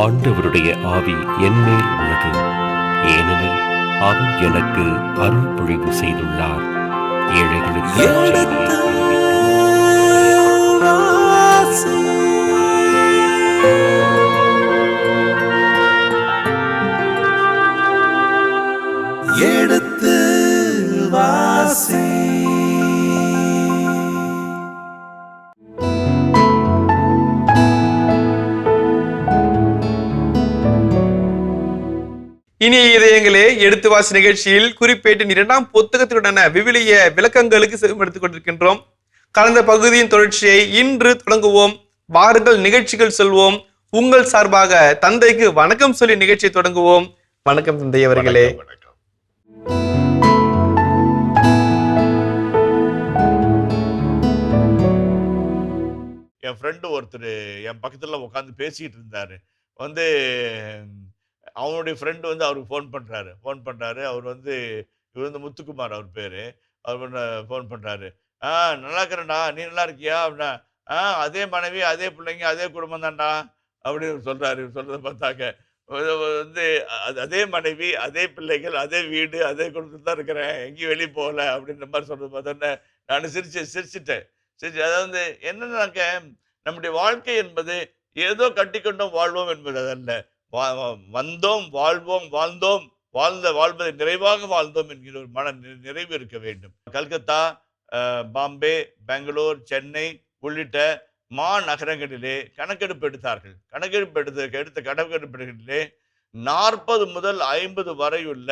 ஆண்டவருடைய ஆவி என்மேல் உள்ளது, ஏனெனில் அவர் எனக்கு அருள் பொழிவு செய்துள்ளார். ஏழைகளுக்கு எடுத்து வாசி. எடுத்து வாசி. இனிய இதயங்களே, எடுத்து வாசி நிகழ்ச்சியில் குறிப்பேட்டின் 2ஆம் புத்தகத்தினுடன விவிலிய விளக்கங்களுக்கு செவிமடுத்துக் கொண்டிருக்கின்றோம். கடந்த பகுதியின் தொடர்ச்சியை இன்று தொடங்குவோம். வாருங்கள், நிகழ்ச்சிகள் சொல்வோம். உங்கள் சார்பாக தந்தைக்கு வணக்கம் சொல்லி நிகழ்ச்சியை தொடங்குவோம். வணக்கம் தந்தை அவர்களே. என் ஃப்ரெண்டு ஒருத்தர் என் பக்கத்துல உட்காந்து பேசிட்டு இருந்தாரு. வந்து அவனுடைய ஃப்ரெண்டு வந்து அவருக்கு ஃபோன் பண்றாரு. இவர் வந்து முத்துக்குமார் அவர் பேரு. அவர் ஃபோன் பண்றாரு. நல்லா இருக்கிறேன்டா, நீ நல்லா இருக்கியா அப்படின்னா, அதே மனைவி, அதே பிள்ளைங்க, அதே குடும்பம் தான்டா அப்படின்னு சொல்றாரு. இவர் சொல்றத பார்த்தாக்க வந்து அதே மனைவி, அதே பிள்ளைகள், அதே வீடு, அதே குடும்பத்தில் தான் இருக்கிறேன், எங்கேயும் வெளியே போகல அப்படின்ற மாதிரி சொல்றது பார்த்தோன்னே நான் சிரிச்சிட்டேன். அதாவது என்னன்னாக்க, நம்முடைய வாழ்க்கை என்பது ஏதோ கட்டிக்கொண்டோம் வாழ்வோம் என்பது அதல்ல. வந்தோம், வாழ்வோம், வாழ்ந்தோம், வாழ்வதை நிறைவாக வாழ்ந்தோம் என்கிற ஒரு மன நிறைவு இருக்க வேண்டும். கல்கத்தா, பாம்பே, பெங்களூர், சென்னை உள்ளிட்ட மாநகரங்களிலே கணக்கெடுப்பு எடுத்தார்கள். எடுத்த கணக்கெடுப்புகளிலே 40 முதல் 50 வரையுள்ள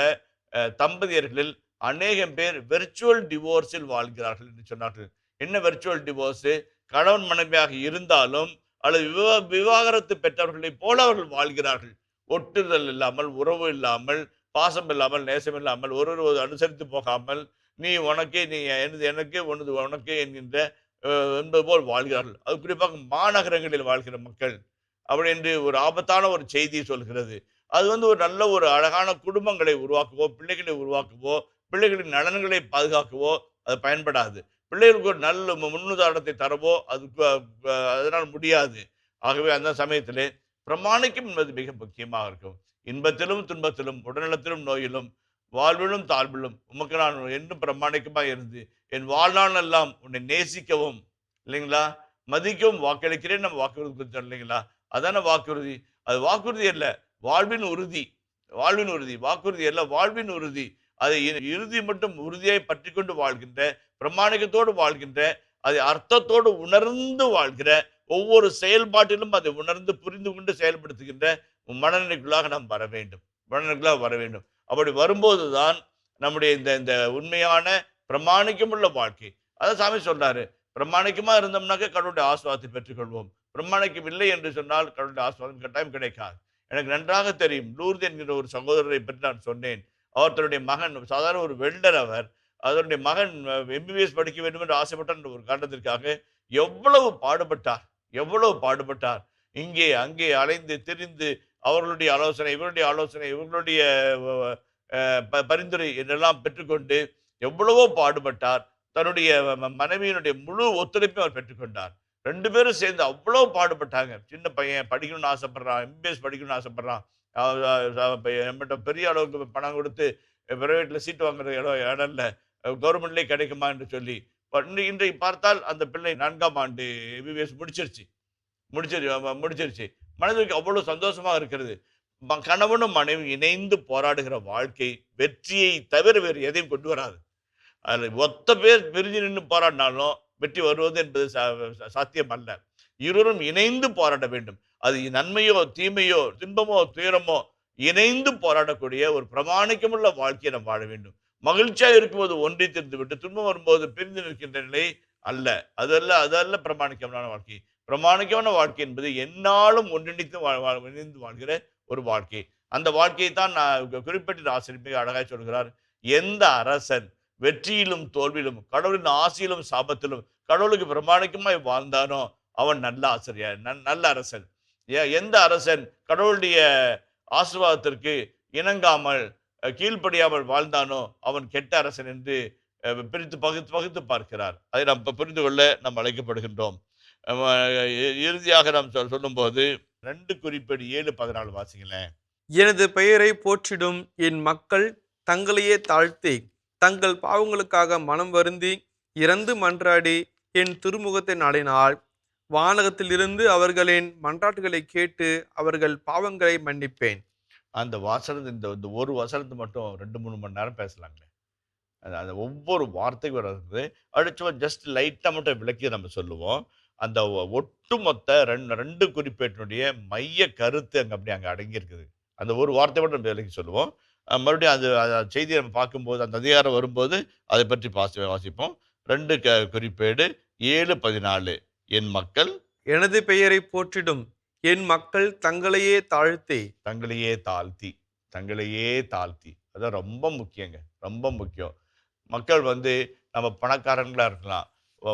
தம்பதியர்களில் அநேகம் பேர் வெர்ச்சுவல் டிவோர்ஸில் வாழ்கிறார்கள் என்று சொன்னார்கள். என்ன வெர்ச்சுவல் டிவோர்ஸ்? கணவன் மனைவியாக இருந்தாலும் அல்லது விவாகரத்து பெற்றவர்களை போல அவர்கள் வாழ்கிறார்கள். ஒட்டுதல் இல்லாமல், உறவு இல்லாமல், பாசம் இல்லாமல், நேசம் இல்லாமல், ஒருவர் அனுசரித்து போகாமல், நீ உனக்கே, நீ எனக்கே, ஒன்று உனக்கே என்கின்ற என்பது போல் வாழ்கிறார்கள். அது குறிப்பாக மாநகரங்களில் வாழ்கிற மக்கள் அப்படி என்று ஒரு ஆபத்தான ஒரு செய்தியை சொல்கிறது. அது வந்து ஒரு அழகான குடும்பங்களை உருவாக்கவோ, பிள்ளைகளை உருவாக்கவோ, பிள்ளைகளின் நலன்களை பாதுகாக்கவோ அது பயன்படாது. பிள்ளைகளுக்கு ஒரு நல்ல முன்னுதாரணத்தை தரவோ அதனால் முடியாது. ஆகவே அந்த சமயத்திலே பிரமாணிக்கம் என்பது மிக முக்கியமாக இருக்கும். இன்பத்திலும் துன்பத்திலும், உடல்நலத்திலும் நோயிலும், வாழ்விலும் தாழ்விலும் உமக்கு நான் என்றும் பிரமாணிக்கமாக இருந்து என் வாழ்நாள் எல்லாம் உன்னை நேசிக்கவும், இல்லைங்களா, மதிக்கவும் வாக்களிக்கிறேன். நம்ம வாக்குறுதி கொடுத்தோம் இல்லைங்களா? அதான வாக்குறுதி. அது வாக்குறுதி அல்ல, வாழ்வின் உறுதி. வாக்குறுதி அல்ல, வாழ்வின் உறுதி. அதை இறுதி மட்டும் உறுதியாய் பற்றி கொண்டு வாழ்கின்ற, பிரமாணிக்கத்தோடு வாழ்கின்ற, அதை அர்த்தத்தோடு உணர்ந்து வாழ்கிற, ஒவ்வொரு செயல்பாட்டிலும் அதை உணர்ந்து புரிந்து கொண்டு செயல்படுத்துகின்ற மனநிலைக்குள்ளாக நாம் வர வேண்டும். அப்படி வரும்போதுதான் நம்முடைய இந்த உண்மையான பிரமாணிக்கமுள்ள வாழ்க்கை. அதான் சாமி சொல்றாரு, பிரமாணிக்கமா இருந்தோம்னாக்க கடவுளுடைய ஆசீர்வாதத்தை பெற்றுக்கொள்வோம். பிரமாணிக்கம் இல்லை என்று சொன்னால் கடவுளுடைய ஆசீர்வாதம் கட்டாயம் கிடைக்காது. எனக்கு நன்றாக தெரியும். லூர்து என்கிற ஒரு சகோதரரை பற்றி நான் சொன்னேன். அவர் தன்னுடைய மகன் சாதாரண ஒரு வெல்டர். அதனுடைய மகன் MBBS படிக்க வேண்டும் என்று ஆசைப்பட்டார். ஒரு காரணத்திற்காக எவ்வளவு பாடுபட்டார். இங்கே அங்கே அலைந்து திரிந்து அவர்களுடைய ஆலோசனை, இவர்களுடைய பரிந்துரை என்றெல்லாம் பெற்றுக்கொண்டு எவ்வளவோ பாடுபட்டார். தன்னுடைய மனைவியினுடைய முழு ஒத்துழைப்பை அவர் பெற்றுக்கொண்டார். 2 பேரும் சேர்ந்து அவ்வளவு பாடுபட்டாங்க. சின்ன பையன் படிக்கணும்னு ஆசைப்படுறான், MBBS படிக்கணும்னு ஆசைப்படுறான். நம்மகிட்ட பெரிய அளவுக்கு பணம் கொடுத்து பிரைவேட்ல சீட்டு வாங்குற இடம் இல்லை, கவர்மெண்ட்லேயே கிடைக்குமா என்று சொல்லி இன்றைக்கு பார்த்தால் அந்த பிள்ளை 4ஆம் ஆண்டு MBBS முடிச்சிருச்சு. மனதிற்கு அவ்வளவு சந்தோஷமா இருக்கிறது. கணவனும் மனைவி இணைந்து போராடுகிற வாழ்க்கை வெற்றியை தவிர வேறு எதையும் கொண்டு வராது. அதில் ஒத்த பேர் பிரிஞ்சு நின்று போராடினாலும் வெற்றி வருவது என்பது சாத்தியம் அல்ல. இருவரும் இணைந்து போராட வேண்டும். அது நன்மையோ தீமையோ, துன்பமோ துயரமோ, இணைந்து போராடக்கூடிய ஒரு பிரமாணிக்கமுள்ள வாழ்க்கையை நாம் வாழ வேண்டும். மகிழ்ச்சியா இருக்கும்போது ஒன்றி திருந்து விட்டு துன்பம் வரும்போது பிரிந்து நிற்கின்ற நிலை அல்ல. அதல்ல பிரமாணிக்கமான வாழ்க்கை. பிரமாணிக்கமான வாழ்க்கை என்பது எந்நாளும் ஒன்றிணைந்து இணைந்து வாழ்கிற ஒரு வாழ்க்கை. அந்த வாழ்க்கையை தான் குறிப்பிட்ட ஆசிரியர் மிக அழகாய் சொல்கிறார். எந்த அரசன் வெற்றியிலும் தோல்வியிலும், கடவுளின் ஆசையிலும் சாபத்திலும் கடவுளுக்கு பிரமாணிக்கமாய் வாழ்ந்தானோ அவன் நல்ல ஆசிரியர், நல்ல அரசன். எந்த அரசன் கடவுளுடைய ஆசீர்வாதத்திற்கு இணங்காமல் கீழ்ப்படியாமல் வாழ்ந்தானோ அவன் கெட்ட அரசன் என்று பிரித்து பகுத்து பார்க்கிறார். அதை நாம் புரிந்து கொள்ள நாம் அழைக்கப்படுகின்றோம். இறுதியாக நாம் சொல்லும்போது 2 குறிப்பேடு 7:14 வாசிங்களேன். எனது பெயரை போற்றிடும் என் மக்கள் தங்களையே தாழ்த்தி தங்கள் பாவங்களுக்காக மனம் வருந்தி இறந்து மன்றாடி என் திருமுகத்தை நாடினால் வானகத்திலிருந்து அவர்களின் மன்றாட்டுகளை கேட்டு அவர்கள் பாவங்களை மன்னிப்பேன். அந்த வசனத்து இந்த இந்த ஒரு வசனத்தை மட்டும் 2, 3 மணி நேரம் பேசலாங்களே. அந்த ஒவ்வொரு வார்த்தைக்கும் வர்றது சும்மா ஜஸ்ட் லைட்டா மட்டும் விளக்கி நம்ம சொல்லுவோம். அந்த ஒட்டுமொத்த 2 குறிப்பேட்டினுடைய மைய கருத்து அங்க அடங்கியிருக்குது. அந்த ஒரு வார்த்தை மட்டும் நம்ம விளக்கி சொல்லுவோம். மறுபடியும் அது செய்தியை நம்ம பார்க்கும்போது, அந்த அதிகாரம் வரும்போது அதை பற்றி வாசிப்போம். 2 குறிப்பேடு 7:14 என் மக்கள் எனது பெயரை போற்றிடும் என் மக்கள் தங்களையே தாழ்த்தி தங்களையே தாழ்த்தி தங்களையே தாழ்த்தி அதான் ரொம்ப முக்கியங்க. ரொம்ப முக்கியம். மக்கள் வந்து நம்ம பணக்காரங்களா இருக்கலாம்,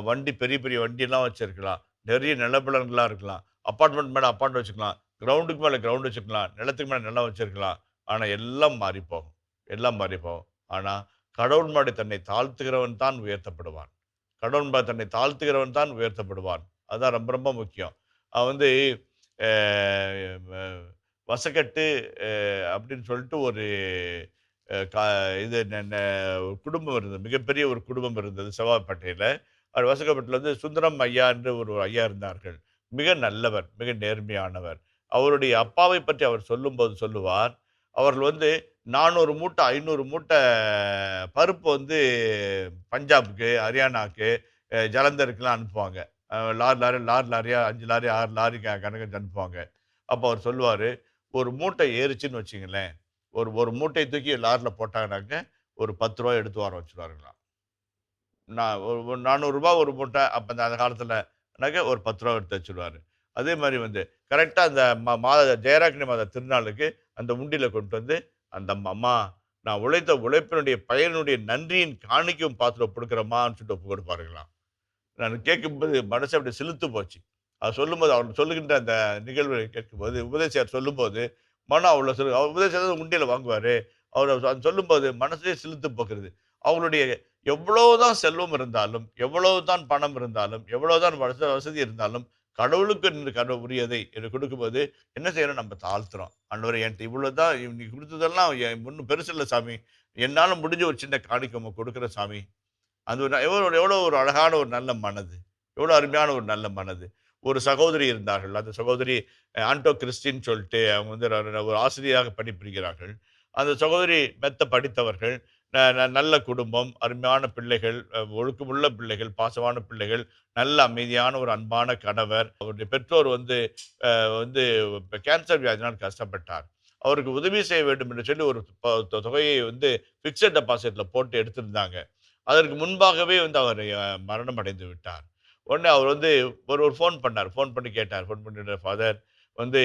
வண்டி பெரிய பெரிய வண்டியெல்லாம் வச்சிருக்கலாம், நிறைய நிலபலன்களா இருக்கலாம், அப்பார்ட்மெண்ட் மேலே அப்பார்ட்மெண்ட் வச்சுக்கலாம், கிரவுண்டுக்கு மேலே கிரவுண்ட் வச்சுக்கலாம், நிலத்துக்கு மேலே நிலம் வச்சிருக்கலாம். ஆனால் எல்லாம் மாறி போகும். எல்லாம் மாறி போகும். ஆனால் கடவுள் மாடி தன்னை தாழ்த்துகிறவன் தான் உயர்த்தப்படுவான். கடவுள் மாடி தன்னை தாழ்த்துகிறவன் தான் உயர்த்தப்படுவான். அதுதான் ரொம்ப ரொம்ப முக்கியம். அவன் வந்து வசக்கட்டு அப்படின்னு சொல்லிட்டு ஒரு கா இது குடும்பம் இருந்தது. மிகப்பெரிய ஒரு குடும்பம் இருந்தது செவ்வாப்பேட்டையில். அவர் வசக்கப்பட்டில் வந்து சுந்தரம் ஐயா என்று ஒரு ஐயா இருந்தார்கள். மிக நல்லவர், மிக நேர்மையானவர். அவருடைய அப்பாவை பற்றி அவர் சொல்லும்போது சொல்லுவார், அவர்கள் வந்து 400 மூட்டை 500 மூட்டை பருப்பு வந்து பஞ்சாபுக்கு, ஹரியானாக்கு, ஜலந்தருக்குலாம் அனுப்புவாங்க. லாரியா 5 லாரி 6 லாரி கணக்கு அனுப்புவாங்க. அப்போ அவர் சொல்லுவார், ஒரு மூட்டை ஏறுச்சுன்னு வச்சுங்களேன், ஒரு மூட்டையை தூக்கி லாரியில் போட்டாங்கன்னாக்க ஒரு 10 ரூபா எடுத்து வர வச்சுருவாருங்களாம். நான் ஒரு ரூ. 400 ஒரு மூட்டை. அப்போ அந்த காலத்தில்னாக்க ஒரு 10 ரூபா எடுத்து வச்சுருவாரு. அதே மாதிரி வந்து கரெக்டாக அந்த மாத ஜெயராக்கினி மாத திருநாளுக்கு அந்த உண்டியில் கொண்டு வந்து அந்த அம்மா நான் உழைத்த உழைப்பினுடைய பயனுடைய நன்றியின் காணிக்கும் பாத்திரம் கொடுக்குறம்மான்னு சொல்லிட்டு ஒப்பு கொடுப்பாருங்களாம். நான் கேட்கும்போது மனசு அப்படி சிலுத்து போச்சு. அவர் சொல்லும்போது, அவர் சொல்லுகின்ற அந்த நிகழ்வை கேட்கும்போது, உபதேசியார் சொல்லும்போது மனம் அவ்வளோ அவர் உபதேசியார் உண்டியில் வாங்குவார். அவர் சொல்லும்போது மனசே சிலுத்து போகிறது. அவங்களுடைய எவ்வளவுதான் செல்வம் இருந்தாலும், எவ்வளவுதான் பணம் இருந்தாலும், எவ்வளவுதான் வசதி இருந்தாலும், கடவுளுக்கு உரியதை எனக்கு கொடுக்கும்போது என்ன செய்யணும்? நம்ம தாழ்த்துறோம். ஆண்டவரே, என்கிட்ட இவ்வளவுதான் நீ கொடுத்ததெல்லாம் ஒன்றும் பெருசு இல்லை சாமி, என்னால் முடிஞ்ச ஒரு சின்ன காணிக்கை கொடுக்குற சாமி. அது எவ்வளோ ஒரு அழகான ஒரு நல்ல மனது, எவ்வளோ அருமையான ஒரு நல்ல மனது. ஒரு சகோதரி இருந்தார்கள். அந்த சகோதரி ஆண்டோ கிறிஸ்டின் சொல்லிட்டு அவங்க வந்து ஒரு ஆசிரியராக பணிபுரிகிறார்கள். அந்த சகோதரி மெத்த படித்தவர்கள், நல்ல குடும்பம், அருமையான பிள்ளைகள், ஒழுக்கமுள்ள பிள்ளைகள், பாசமான பிள்ளைகள், நல்ல அமைதியான ஒரு அன்பான கணவர். அவருடைய பெற்றோர் வந்து வந்து கேன்சர் வியாதினால் கஷ்டப்பட்டார். அவருக்கு உதவி செய்ய வேண்டும் என்று சொல்லி ஒரு தொகையை வந்து பிக்சட் டெபாசிட்ல போட்டு எடுத்திருந்தாங்க. அதற்கு முன்பாகவே வந்து அவர் மரணம் அடைந்து விட்டார். உடனே அவர் வந்து ஒரு ஃபோன் பண்ணார். ஃபோன் பண்ணி கேட்டார். ஃபோன் பண்ணிட்டு, ஃபாதர் வந்து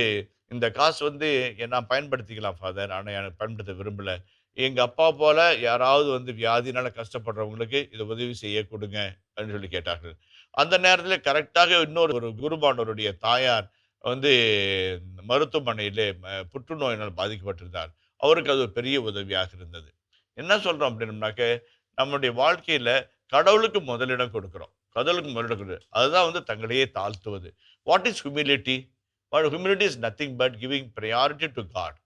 இந்த காசு வந்து நான் பயன்படுத்திக்கலாம் ஃபாதர், ஆனால் எனக்கு பயன்படுத்த விரும்பல. எங்க அப்பா போல யாராவது வந்து வியாதினால கஷ்டப்படுறவங்களுக்கு இதை உதவி செய்ய கொடுங்க அப்படின்னு சொல்லி கேட்டார்கள். அந்த நேரத்தில் கரெக்டாக இன்னொரு குருபானவருடைய தாயார் வந்து மருத்துவமனையிலே புற்றுநோயினால் பாதிக்கப்பட்டிருந்தார். அவருக்கு அது ஒரு பெரிய உதவியாக இருந்தது. என்ன சொல்றோம் அப்படின்னம்னாக்க, நம்முடைய வாழ்க்கையில கடவுளுக்கு முதலிடம் கொடுக்கிறோம். கடவுளுக்கு முதலிடம் கொடுக்குறது அதுதான் வந்து தங்களையே தாழ்த்துவது. What is humility? Humility is nothing but giving priority to God.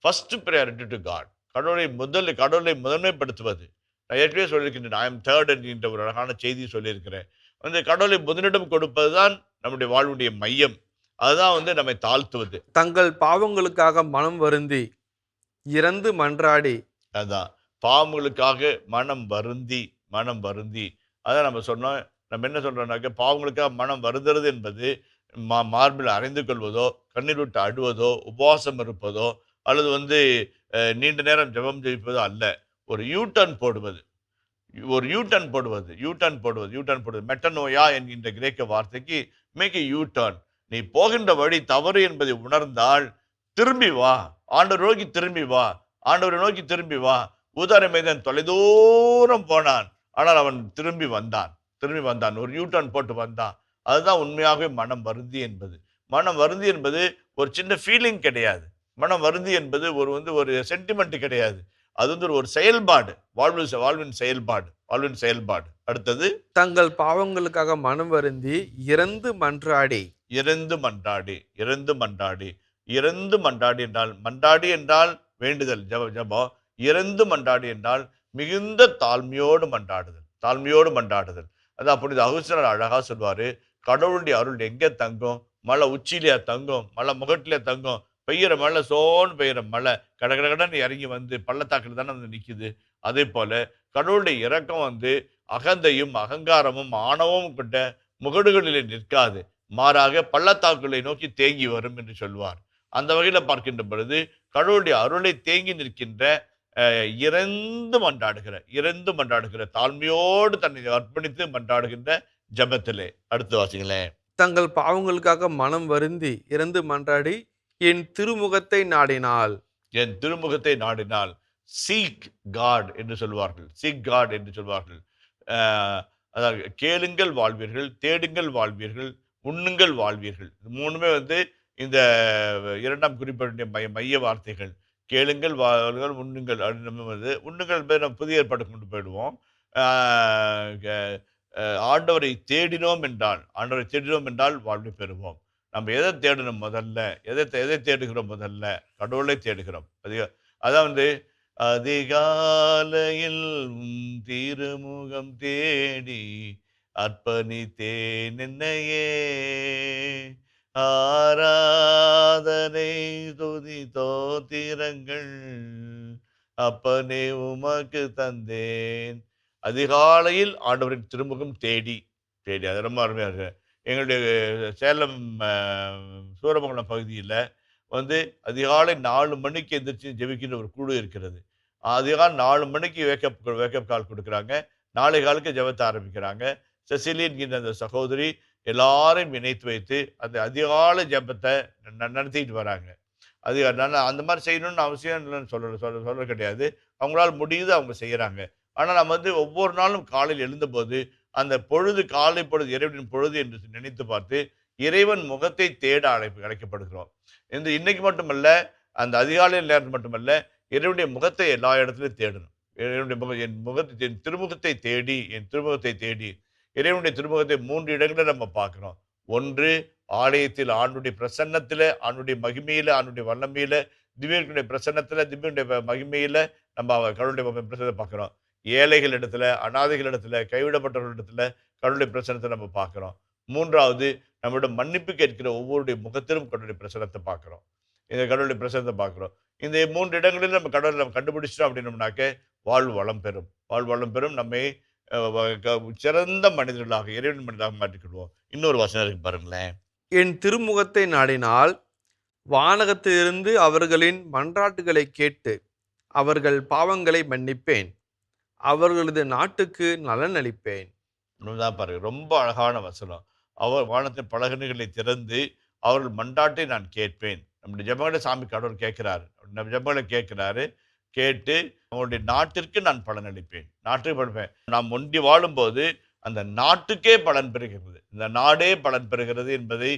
First priority to God. கடவுளை முதன்மைப்படுத்துவது. நான் ஏற்கனவே சொல்லியிருக்கின்றேன், ஐ எம் தேர்ட் என்கின்ற ஒரு அழகான செய்தி சொல்லியிருக்கிறேன். வந்து கடவுளை முதலிடம் கொடுப்பது தான் நம்முடைய வாழ்வுடைய மையம். அதுதான் வந்து நம்மை தாழ்த்துவது. தங்கள் பாவங்களுக்காக மனம் வருந்தி இறந்து மன்றாடி. அதான் பாவங்களுக்காக மனம் வருந்தி. அதான் நம்ம சொன்னோம். நம்ம என்ன சொல்றோம்னாக்க, பாவங்களுக்காக மனம் வருந்துறது என்பது மார்பில் அறைந்து கொள்வதோ, கண்ணீர் விட்டு அழுவதோ, உபவாசம் இருப்பதோ, அல்லது வந்து நீண்ட நேரம் ஜெபம் ஜெயிப்பதோ அல்ல. ஒரு யூட்டர்ன் போடுவது. மெட்டனோயா என்கின்ற கிரேக்க வார்த்தைக்கு மேக் எ யூட்டர்ன். நீ போகின்ற வழி தவறு என்பதை உணர்ந்தால் திரும்பி வா, ஆண்டவரை நோக்கி திரும்பி வா. ஊதார மேதன் தொலைதூரம் போனான், ஆனால் அவன் திரும்பி வந்தான். ஒரு யூட்டர்ன் போட்டு வந்தான். அதுதான் உண்மையாகவே மனம் வருந்தி என்பது. மனம் வருந்தி என்பது ஒரு சின்ன ஃபீலிங் கிடையாது. மனம் வருந்தி என்பது ஒரு சென்டிமெண்ட் கிடையாது. அது வந்து ஒரு செயல்பாடு, வாழ்வின் செயல்பாடு. அடுத்தது, தங்கள் பாவங்களுக்காக மனம் வருந்தி இறந்து மன்றாடி. இறந்து மன்றாடி, இறந்து மன்றாடி. இறந்து மன்றாடி என்றால், மன்றாடி என்றால் வேண்டுதல், ஜெபம். இறந்து மன்றாடி என்றால் மிகுந்த தாழ்மையோடு மன்றாடுதல், தாழ்மையோடு மன்றாடுதல். அதான் புனித அகுஸ்தினார் அழகா சொல்வாரு, கடவுளுடைய அருள் எங்க தங்கும்? மலை உச்சியிலையா தங்கும்? மலை முகட்டிலே தங்கும்? பெய்யற மழை, சோன்னு பெய்யற மழை கடகடன்னு இறங்கி வந்து பள்ளத்தாக்கில் தானே வந்து நிக்குது. அதே போல கடவுளுடைய இரக்கம் வந்து அகந்தையும் அகங்காரமும் ஆணவமும் கொண்ட முகடுகளிலே நிற்காது, மாறாக பள்ளத்தாக்குகளை நோக்கி தேங்கி வரும் என்று சொல்வார். அந்த வகையில பார்க்கின்ற பொழுது கடவுளுடைய அருளை தேங்கி நிற்கின்ற இறந்து மன்றாடுகிற தாழ்மையோடு தன்னை அர்ப்பணித்து மன்றாடுகின்ற ஜெபத்திலே. அடுத்து வாசிங்களேன். தங்கள் பாவங்களுக்காக மனம் வருந்தி இறந்து மன்றாடி என் திருமுகத்தை நாடினால். என் திருமுகத்தை நாடினால். சீக் காட் என்று சொல்வார்கள், சீக் காட் என்று சொல்வார்கள். அதாவது கேளுங்கள் வாழ்வீர்கள், தேடுங்கள் வாழ்வீர்கள், உண்ணுங்கள் வாழ்வீர்கள். இது மூணுமே வந்து இந்த 2ஆம் குறிப்பிட்ட மைய வார்த்தைகள். கேளுங்கள் வாழ்கள், உண்ணுங்கள் அப்படின்னு நம்ம வந்து உண்ணுங்கள் பேர் நம்ம புதிய ஏற்பாடு கொண்டு போயிடுவோம். ஆண்டவரை தேடினோம் என்றால் வாழ்வை பெறுவோம். நம்ம எதை தேடணும் முதல்ல? எதை தேடுகிறோம் முதல்ல? கடவுளை தேடுகிறோம். அதான் வந்து அதிகாலையில் திருமுகம் தேடி அர்ப்பணித்தேன் என்னையே, ஆராதனை துதி தோத்திரங்கள் அப்பனே உமக்கு தந்தேன். அதிகாலையில் ஆண்டவரின் திருமுகம் தேடி தேடி. அது ரொம்ப அருமையாக இருக்கு. எங்களுடைய சேலம் சூரமங்கலம் பகுதியில் வந்து அதிகாலை 4 மணிக்கு எந்திரிச்சு ஜெபிக்கின்ற ஒரு குழு இருக்கிறது. அதிகாலை 4 மணிக்கு வேக்கப் கால் கொடுக்குறாங்க. 4 காலுக்கு ஜெபத்தை ஆரம்பிக்கிறாங்க. செசிலி என்கின்ற அந்த சகோதரி எல்லாரையும் இணைத்து வைத்து அந்த அதிகாலை ஜெபத்தை நடத்திட்டு வராங்க. அது அந்த மாதிரி செய்யணும்னு அவசியம் இல்லைன்னு சொல்ல கிடையாது. அவங்களால முடியுது, அவங்க செய்கிறாங்க. ஆனால் நம்ம வந்து ஒவ்வொரு நாளும் காலையில் எழுந்தபோது அந்த பொழுது காலை பொழுது இறைவனின் பொழுது என்று நினைத்து பார்த்து இறைவன் முகத்தை தேட அழைக்கப்படுகிறோம். இன்னைக்கு மட்டுமல்ல, அந்த அதிகாலை நேரம் மட்டுமல்ல, இறைவனுடைய முகத்தை எல்லா இடத்துலையும் தேடணும். என் திருமுகத்தை தேடி இறைவனுடைய திருமுகத்தை 3 இடங்களில் நம்ம பார்க்கிறோம். ஒன்று, ஆலயத்தில் ஆண்டுடைய பிரசன்னத்தில், ஆண்டுடைய மகிமையில, ஆண்டுடைய வல்லமையில, திவ்யனுடைய பிரசன்னத்தில், திவ்யனுடைய மகிமையில நம்ம கடவுளுடைய பிரசனத்தை பார்க்கிறோம். ஏழைகள் இடத்துல, அனாதைகள் இடத்துல, கைவிடப்பட்டவர்கள் இடத்துல கடவுளுடைய பிரசனத்தை நம்ம பார்க்கிறோம். 3வது, நம்மளோட மன்னிப்பு கேட்கிற ஒவ்வொருடைய முகத்திலும் கடவுளுடைய பிரசனத்தை பார்க்கிறோம். இந்த கடவுளுடைய பிரசனத்தை பார்க்கிறோம். இந்த 3 இடங்களில் நம்ம கடவுளை நம்ம கண்டுபிடிச்சிட்டோம் அப்படின்னோம்னாக்க வாழ்வு வளம் பெறும். நம்மை சிறந்த மனிதர்களாக, இறைவன் மனிதராக மாற்றிக்கிடுவோம். இன்னொரு வசனம் இருக்கு பாருங்களேன். என் திருமுகத்தை நாடினால் வானகத்திலிருந்து அவர்களின் மன்றாட்டுகளை கேட்டு அவர்கள் பாவங்களை மன்னிப்பேன், அவர்களது நாட்டுக்கு நலன் அளிப்பேன். தான் பாருங்க, ரொம்ப அழகான வசனம். அவர் வானத்தின் பலகணிகளை திறந்து அவர்கள் மன்றாட்டை நான் கேட்பேன். நம்முடைய ஜெபங்களை சாமி கடவுள் கேட்கிறாரு. நம்ம ஜெபங்களை கேட்கிறாரு. கேட்டு அவங்களுடைய நாட்டிற்கு நான் பலன் அளிப்பேன், நாட்டுக்கு பலன். நாம் ஒன்றி வாழும்போது அந்த நாட்டுக்கே பலன் பெறுகிறது, இந்த நாடே பலன் பெறுகிறது என்பதை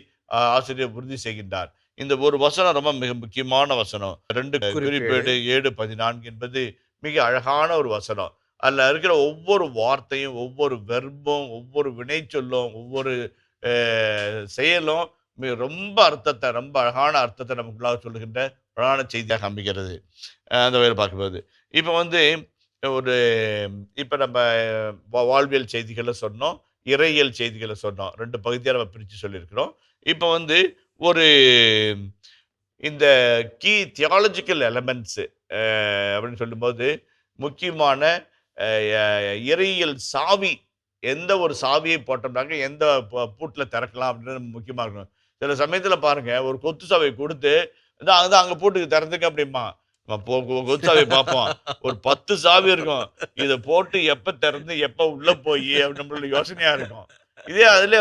ஆசிரியர் உறுதி செய்கின்றார். இந்த ஒரு வசனம் ரொம்ப மிக முக்கியமான வசனம். 2 குறிப்பேடு 7:14 என்பது மிக அழகான ஒரு வசனம். அதில் இருக்கிற ஒவ்வொரு வார்த்தையும், ஒவ்வொரு வெர்பும், ஒவ்வொரு வினைச்சொல்லும், ஒவ்வொரு செயலும் ரொம்ப அழகான அர்த்தத்தை நமக்குள்ளாக சொல்லுகின்ற அழகான செய்தியாக அமைகிறது. அந்த வகையில் பார்க்கும்போது இப்போ நம்ம வாழ்வியல் செய்திகளை சொன்னோம், இறையியல் செய்திகளை சொன்னோம். 2 பகுதியாக நம்ம பிரித்து சொல்லியிருக்கிறோம். இப்போ ஒரு இந்த கீ தியாலஜிக்கல் எலமெண்ட்ஸு அப்படின்னு சொல்லும்போது முக்கியமான இறையியல் சாவி, எந்த ஒரு சாவியை போட்டோம்னாக்க எந்த பூட்டில் திறக்கலாம் அப்படின்றது முக்கியமாக இருக்கணும். சில சமயத்தில் பாருங்க, ஒரு கொத்து சாவியை கொடுத்து அதான் அங்கே பூட்டுக்கு திறந்துக்க அப்படிமா, கொத்து சாவியை பார்ப்போம், ஒரு 10 சாவி இருக்கும், இதை போட்டு எப்போ திறந்து எப்போ உள்ள போய் அப்படி நம்மளோட யோசனையா இருக்கும். இதே அதுல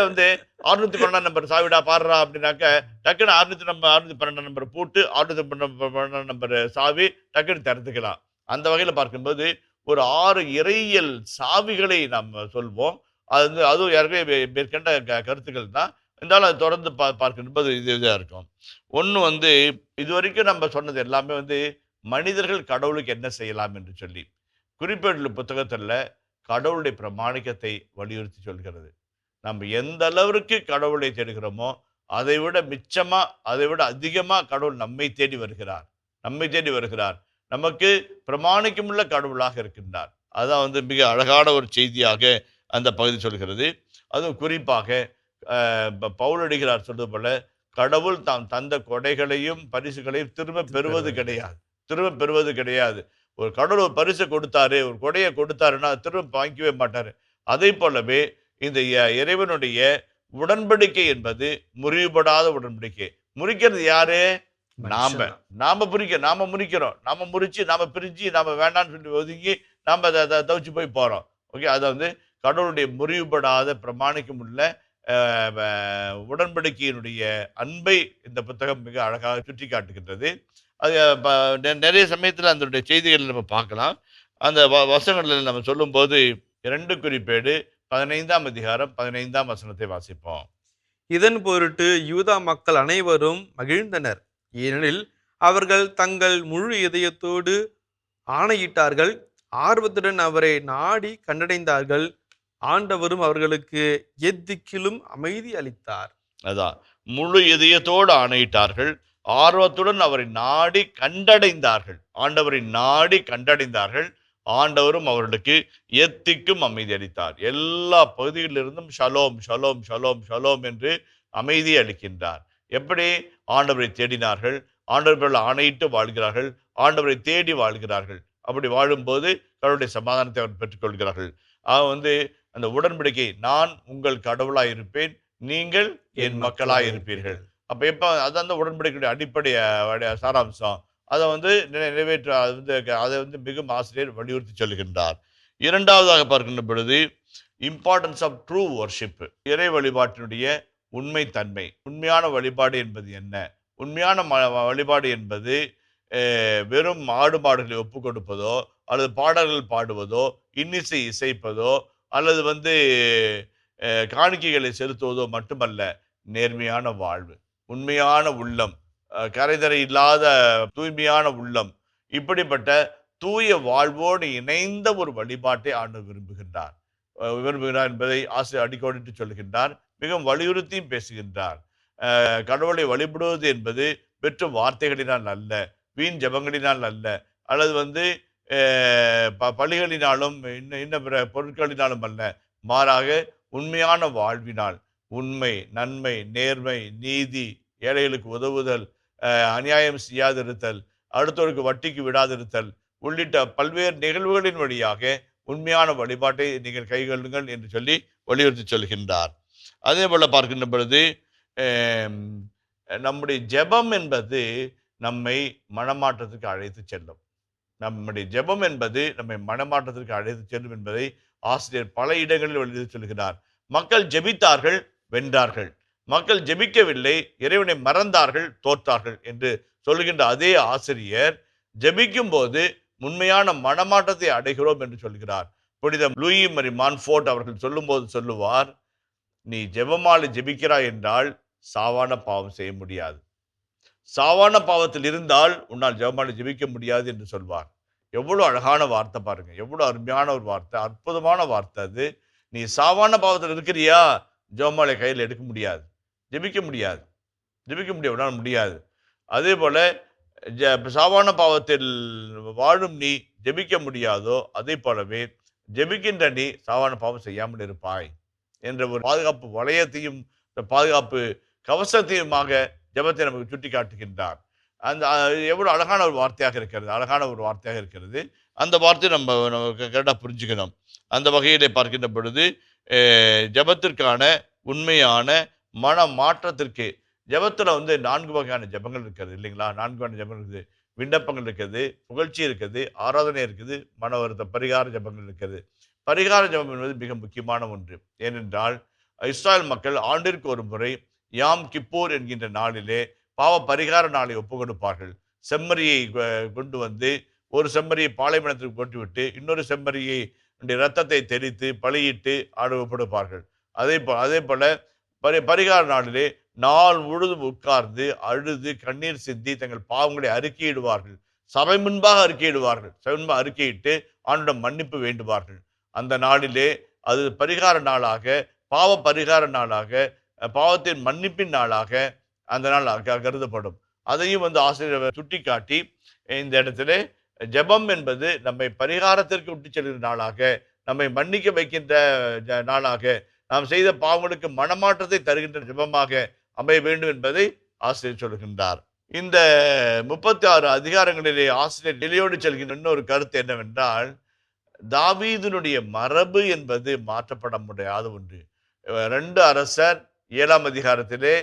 612 நம்பர் சாவிடா பாடுறா அப்படின்னாக்க டக்குன்னு 612 நம்பர் பூட்டு, 612 நம்பர் சாவி டக்குன்னு திறந்துக்கலாம். அந்த வகையில் பார்க்கும்போது ஒரு 6 இறையியல் சாவிகளை நம்ம சொல்வோம். அதுவும் யாருக்கே மேற்கண்ட கருத்துக்கள் தான். இருந்தாலும் அதை தொடர்ந்து பார்க்கும்போது இதாக இருக்கும். ஒன்று இதுவரைக்கும் நம்ம சொன்னது எல்லாமே மனிதர்கள் கடவுளுக்கு என்ன செய்யலாம் என்று சொல்லி குறிப்பேடு புத்தகத்தில் கடவுளுடைய பிரமாணிக்கத்தை வலியுறுத்தி சொல்கிறது. நம்ம எந்த அளவிற்கு கடவுளை தேடுகிறோமோ அதை விட மிச்சமா, அதை விட அதிகமா கடவுள் நம்மை தேடி வருகிறார். நம்மை தேடி வருகிறார். நமக்கு பிரமாணிக்கமுள்ள கடவுளாக இருக்கின்றார். அதான் வந்து மிக அழகான ஒரு செய்தியாக அந்த பகுதி சொல்கிறது. அதுவும் குறிப்பாக பவுலடிகளார் சொல்றது போல, கடவுள் தாம் தந்த கொடைகளையும் பரிசுகளையும் திரும்ப பெறுவது கிடையாது. திரும்ப பெறுவது கிடையாது. ஒரு கடவுள் ஒரு பரிசை கொடுத்தாரு, ஒரு கொடையை கொடுத்தாருன்னா திரும்ப வாங்கிக்கவே மாட்டாரு. அதை போலவே இந்த இறைவனுடைய உடன்படிக்கை என்பது முறிவுபடாத உடன்படிக்கை. முறிக்கிறது யாரு? நாம. நாம முறிக்கிறோம். நாம முறிச்சு, நாம பிரிஞ்சு, நாம வேண்டாம்னு சொல்லி ஒதுங்கி, நாம தவிச்சு போய் போறோம். ஓகே, அதை வந்து கடவுளுடைய முறிவுபடாத பிரமாணிக்கம் உள்ள உடன்படிக்கையினுடைய அன்பை இந்த புத்தகம் மிக அழகாக சுட்டி காட்டுகின்றது. அது நிறைய சமயத்தில் அதனுடைய செய்திகள் நம்ம பார்க்கலாம். அந்த வசனங்களில் நம்ம சொல்லும்போது 2 குறிப்பேடு 15ஆம் அதிகாரம் 15ஆம் வசனத்தை வாசிப்போம். இதன் பொருட்டு யூதா மக்கள் அனைவரும் மகிழ்ந்தனர், ஏனெனில் அவர்கள் தங்கள் முழு இதயத்தோடு ஆணையிட்டார்கள், ஆர்வத்துடன் அவரை நாடி கண்டடைந்தார்கள். ஆண்டவரும் அவர்களுக்கு எத்திக்கிலும் அமைதி அளித்தார். அதான், முழு இதயத்தோடு ஆணையிட்டார்கள், ஆர்வத்துடன் அவரை நாடி கண்டடைந்தார்கள். ஆண்டவரை நாடி கண்டடைந்தார்கள். ஆண்டவரும் அவர்களுக்கு எத்திக்கும் அமைதி அளித்தார். எல்லா பகுதிகளிலிருந்தும் ஷலோம் ஷலோம் ஷலோம் ஷலோம் என்று அமைதி அளிக்கின்றார். எப்படி? ஆண்டவரை தேடினார்கள், ஆண்டவர்கள் ஆணையிட்டு வாழ்கிறார்கள், ஆண்டவரை தேடி வாழ்கிறார்கள். அப்படி வாழும்போது கடவுளுடைய சமாதானத்தை அவர் பெற்றுக்கொள்கிறார்கள். வந்து அந்த உடன்படிக்கை, நான் உங்கள் கடவுளாய் இருப்பேன், நீங்கள் என் மக்களாய் இருப்பீர்கள். அப்ப எப்ப அது அந்த உடன்படிக்கையுடைய அடிப்படை சாராம்சம். அதை வந்து நிறைவேற்ற அதை வந்து மிகவும் ஆசிரியர் வலியுறுத்தி சொல்கின்றார். இரண்டாவதாக பார்க்கின்ற பொழுது இம்பார்ட்டன்ஸ் ஆஃப் ட்ரூ வர்ஷிப், இறை வழிபாட்டினுடைய உண்மை தன்மை. உண்மையான வழிபாடு என்பது என்ன? உண்மையான வழிபாடு என்பது வெறும் ஆடு மாடுகளை ஒப்பு கொடுப்பதோ, அல்லது பாடல்கள் பாடுவதோ, இன்னிசை இசைப்பதோ, அல்லது வந்து காணிக்கைகளை செலுத்துவதோ மட்டுமல்ல. நேர்மையான வாழ்வு, உண்மையான உள்ளம், கரைதரை இல்லாத தூய்மையான உள்ளம், இப்படிப்பட்ட தூய வாழ்வோடு இணைந்த ஒரு வழிபாட்டை ஆண்டவர் விரும்புகின்றார் என்பதை ஆசிரியர் அடிக்கோடிட்டு சொல்கின்றார். மிகவும் வலியுறுத்தியும் பேசுகின்றார். கடவுளை வழிபடுவது என்பது வெற்று வார்த்தைகளினால் அல்ல, வீண் ஜபங்களினால் அல்ல, அல்லது வந்து பலிகளினாலும் இன்ன பிற பொருட்களினாலும் அல்ல. மாறாக உண்மையான வாழ்வினால், உண்மை, நன்மை, நேர்மை, நீதி, ஏழைகளுக்கு உதவுதல், அநியாயம் செய்யாதிருத்தல், அடுத்தவருக்கு வட்டிக்கு விடாதிருத்தல் உள்ளிட்ட பல்வேறு நிகழ்வுகளின் வழியாக உண்மையான வழிபாட்டை நீங்கள் கைகொள்ளுங்கள் என்று சொல்லி வலியுறுத்தி சொல்கின்றார். அதே போல பார்க்கின்ற பொழுது நம்முடைய ஜெபம் என்பது நம்மை மனமாற்றத்துக்கு அழைத்து செல்லும். நம்முடைய ஜெபம் என்பது நம்மை மனமாற்றத்திற்கு அழைத்து செல்லும் என்பதை ஆசிரியர் பல இடங்களில் வலியுறுத்தி சொல்கிறார். மக்கள் ஜெபித்தார்கள், வென்றார்கள். மக்கள் ஜெபிக்கவில்லை, இறைவனை மறந்தார்கள், தோற்றார்கள் என்று சொல்லுகின்ற அதே ஆசிரியர் ஜெபிக்கும் போது உண்மையான மனமாற்றத்தை அடைகிறோம் என்று சொல்கிறார். புனித லூயி மரி மான்ஃபோர்ட் அவர்கள் சொல்லும்போது சொல்லுவார், நீ ஜெபமாலை ஜெபிக்கிறாய் என்றால் சாவான பாவம் செய்ய முடியாது. சாவான பாவத்தில் இருந்தால் உன்னால் ஜெபமாலை ஜெபிக்க முடியாது என்று சொல்வார். எவ்வளவு அழகான வார்த்தை பாருங்க, எவ்வளவு அருமையான ஒரு வார்த்தை, அற்புதமான வார்த்தை அது. நீ சாவான பாவத்தில் இருக்கிறியா, ஜெபமாலை கையில் எடுக்க முடியாது, ஜெபிக்க முடியாது, உன்னால் முடியாது. அதே போல சாவான பாவத்தில் வாழும் நீ ஜெபிக்க முடியாதோ, அதே போலவே ஜெபிக்கின்ற நீ சாவான பாவம் செய்யாமல் இருப்பாய் என்ற ஒரு பாதுகாப்பு வளையத்தையும் பாதுகாப்பு கவசத்தையுமாக ஜெபத்தை நமக்கு சுட்டி காட்டுகின்றார். அந்த எவ்வளவு அழகான ஒரு வார்த்தையாக இருக்கிறது. அந்த வார்த்தையை நம்ம கரெக்டாக புரிஞ்சுக்கணும். அந்த வகையிலே பார்க்கின்ற பொழுது ஜெபத்திற்கான உண்மையான மன மாற்றத்திற்கு, ஜெபத்தில் வந்து 4 வகையான ஜெபங்கள் இருக்கிறது இல்லைங்களா? 4 வகையான ஜெபங்கள் இருக்குது. விண்ணப்பங்கள் இருக்குது, புகழ்ச்சி இருக்குது, ஆராதனை இருக்குது, மன வருத்த பரிகார ஜெபங்கள் இருக்குது. பரிகார ஜெபம் என்பது மிக முக்கியமான ஒன்று. ஏனென்றால் இஸ்ராயல் மக்கள் ஆண்டிற்கு ஒரு முறை யாம் கிப்பூர் என்கின்ற நாளிலே பாவ பரிகார நாளை ஒப்பு கொடுப்பார்கள். செம்மறியை கொண்டு வந்து ஒரு செம்மறியை பாலைவனத்திற்கு போட்டுவிட்டு இன்னொரு செம்மறியை இரத்தத்தை தெளித்து பலியிட்டு ஆடுவப்படுப்பார்கள். அதே போல பரிகார நாளிலே நாள் முழுதும் உட்கார்ந்து அழுது கண்ணீர் சிந்தி தங்கள் பாவங்களை அறிக்கையிடுவார்கள். சபை முன்பாக அறிக்கையிட்டு ஆண்டிடம் மன்னிப்பு வேண்டுவார்கள். அந்த நாளிலே அது பரிகார நாளாக, பாவ பரிகார நாளாக பாவத்தின் மன்னிப்பின் நாளாக அந்த நாள் கருதப்படும். அதையும் வந்து ஆசிரியர் சுட்டிக்காட்டி இந்த இடத்துல ஜெபம் என்பது நம்மை பரிகாரத்திற்கு விட்டு செல்கிற நாளாக, நம்மை மன்னிக்க வைக்கின்ற நாளாக, நாம் செய்த பாவங்களுக்கு மனமாற்றத்தை தருகின்ற ஜெபமாக அமைய வேண்டும் என்பதை ஆசிரியர் சொல்கின்றார். இந்த 36 அதிகாரங்களிலே ஆசிரியர் நிலையோடு செல்கின்ற இன்னொரு கருத்து என்னவென்றால், தாவீதினுடைய மரபு என்பது மாற்றப்பட முடியாத ஒன்று. 2 அரசர் 7ஆம் அதிகாரத்திலே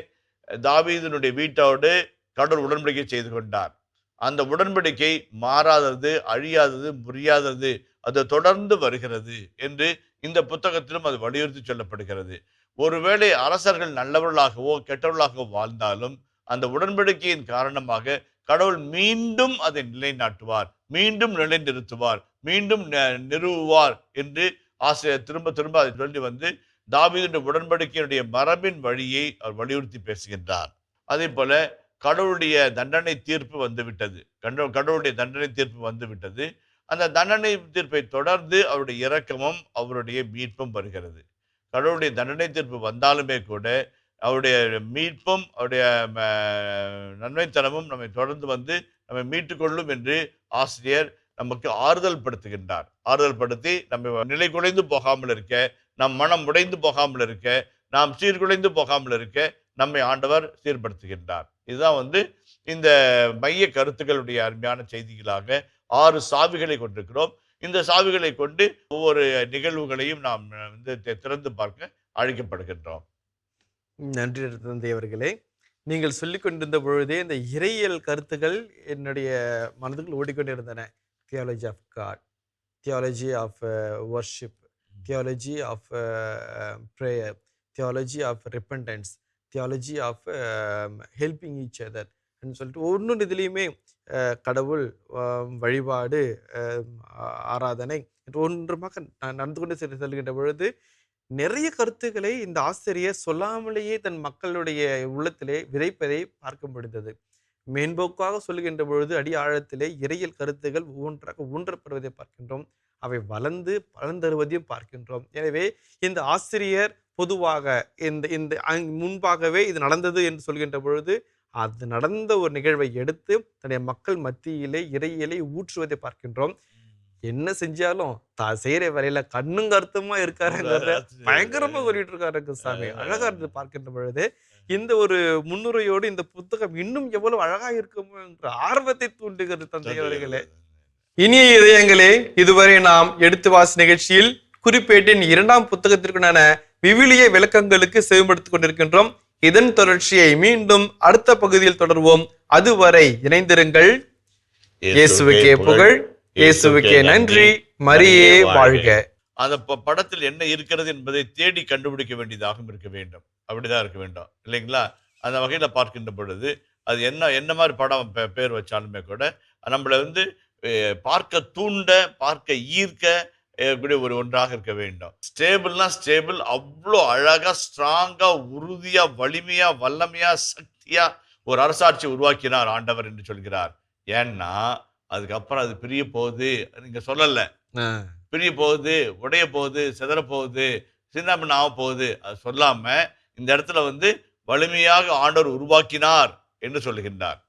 தாவீதினுடைய வீட்டோடு கடவுள் உடன்படிக்கை செய்து கொண்டார். அந்த உடன்படிக்கை மாறாதது, அழியாதது, முறியாதது, அது தொடர்ந்து வருகிறது என்று இந்த புத்தகத்திலும் அது வலியுறுத்தி சொல்லப்படுகிறது. ஒருவேளை அரசர்கள் நல்லவர்களாகவோ கெட்டவர்களாகவோ வாழ்ந்தாலும் அந்த உடன்படிக்கையின் காரணமாக கடவுள் மீண்டும் அதை நிலைநாட்டுவார், மீண்டும் நிலைநிறுத்துவார், மீண்டும் நிறுவுவார் என்று ஆசிரியர் திரும்ப திரும்ப அதை சொல்லி வந்து தாவீதுடைய உடன்படிக்கையினுடைய மரபின் வழியை அவர் வலியுறுத்தி பேசுகின்றார். அதே போல கடவுளுடைய தண்டனை தீர்ப்பு வந்துவிட்டது. கடவுளுடைய தண்டனை தீர்ப்பு வந்துவிட்டது. அந்த தண்டனை தீர்ப்பை தொடர்ந்து அவருடைய இரக்கமும் அவருடைய மீட்பும் வருகிறது. கடவுளுடைய தண்டனை தீர்ப்பு வந்தாலுமே கூட அவருடைய மீட்பும் அவருடைய நன்மைத்தனமும் நம்மை தொடர்ந்து வந்து நம்மை மீட்டுக்கொள்ளும் என்று ஆசிரியர் நமக்கு ஆறுதல் படுத்துகின்றார். ஆறுதல் படுத்தி நம்ம நிலை குலைந்து போகாமல் இருக்க, நம் மனம் உடைந்து போகாமல் இருக்க, நாம் சீர்குலைந்து போகாமல் இருக்க நம்மை ஆண்டவர் சீர்படுத்துகின்றார். இதுதான் வந்து இந்த மைய கருத்துக்களுடைய அருமையான செய்திகளாக 6 சாவிகளை கொண்டிருக்கிறோம். இந்த சாவிகளை கொண்டு ஒவ்வொரு நிகழ்வுகளையும் நாம் வந்து திறந்து பார்க்க அழைக்கப்படுகின்றோம். நன்றி தந்தை அவர்களே. நீங்கள் சொல்லிக் கொண்டிருந்த பொழுதே இந்த இறையியல் கருத்துக்கள் என்னுடைய மனதுக்குள் ஓடிக்கொண்டிருந்தன. Theology of God, theology of worship, theology of prayer, theology of repentance, theology of helping each other அப்படின்னு சொல்லிட்டு ஒவ்வொன்றும் இதுலேயுமே கடவுள், வழிபாடு, ஆராதனை என்று ஒன்றுமாக நடந்து கொண்டு செல்கின்ற பொழுது நிறைய கருத்துக்களை இந்த ஆசிரியர் சொல்லாமலேயே தன் மக்களுடைய உள்ளத்திலே விதைப்பதை பார்க்க முடிந்தது. மேம்போக்காக சொல்லுகின்ற பொழுது அடி ஆழத்திலே இறையியல் கருத்துக்கள் ஒவ்வொன்றாக ஊன்றப்படுவதை பார்க்கின்றோம். அவை வளர்ந்து பலன் தருவதையும் பார்க்கின்றோம். எனவே இந்த ஆசிரியர் பொதுவாக இந்த முன்பாகவே இது நடந்தது என்று சொல்கின்ற பொழுது அது நடந்த ஒரு நிகழ்வை எடுத்து தன்னுடைய மக்கள் மத்தியிலே இறையியலை ஊற்றுவதை பார்க்கின்றோம். என்ன செஞ்சாலும் செய்யற வேலையில கண்ணும் கருத்துமா இருக்காருங்கிறத பயங்கரமா சொல்லிட்டு இருக்காரு சாமி. அழகா இருந்து பார்க்கின்ற பொழுது இந்த ஒரு முன்னுரையோடு இந்த புத்தகம் இன்னும் எவ்வளவு அழகா இருக்குமோ என்ற ஆர்வத்தை தூண்டுகிறது தந்தை அவர்களே. இனிய இதயங்களே, இதுவரை நாம் எடுத்து வாசி நிகழ்ச்சியில் குறிப்பேட்டின் 2ஆம் புத்தகத்திற்குண்டான விவிலிய விளக்கங்களுக்கு செவிமடுத்துக் கொண்டிருக்கின்றோம். இதன் தொடர்ச்சியை மீண்டும் அடுத்த பகுதியில் தொடர்வோம். அதுவரை இணைந்திருங்கள். இயேசுவுக்கே புகழ், இயேசுவுக்கே நன்றி, மரியே வாழ்க. அந்த படத்தில் என்ன இருக்கிறது என்பதை தேடி கண்டுபிடிக்க வேண்டியதாகவும் இருக்க வேண்டும். அப்படிதான் இருக்க வேண்டும் இல்லைங்களா? அந்த வகையில பார்க்கின்ற பொழுது அது என்ன மாதிரி படம் பேர் வச்சாலுமே கூட நம்மளை வந்து பார்க்க தூண்ட, பார்க்க ஈர்க்க கூடிய ஒரு ஒன்றாக இருக்க வேண்டும். ஸ்டேபிள்னா ஸ்டேபிள், அவ்வளோ அழகா, ஸ்ட்ராங்கா, உறுதியா, வலிமையா, வல்லமையா, சக்தியா ஒரு அரசாட்சி உருவாக்கினார் ஆண்டவர் என்று சொல்கிறார். ஏன்னா அதுக்கப்புறம் அது பிரிய போகுது, நீங்க சொல்லல, பிரிய போகுது, உடைய போகுது, சிதற போகுது, சின்ன ஆக போகுது, அது சொல்லாம இந்த இடத்துல வந்து வலிமையாக ஆண்டவர் உருவாக்கினார் என்று சொல்லுகின்றார்.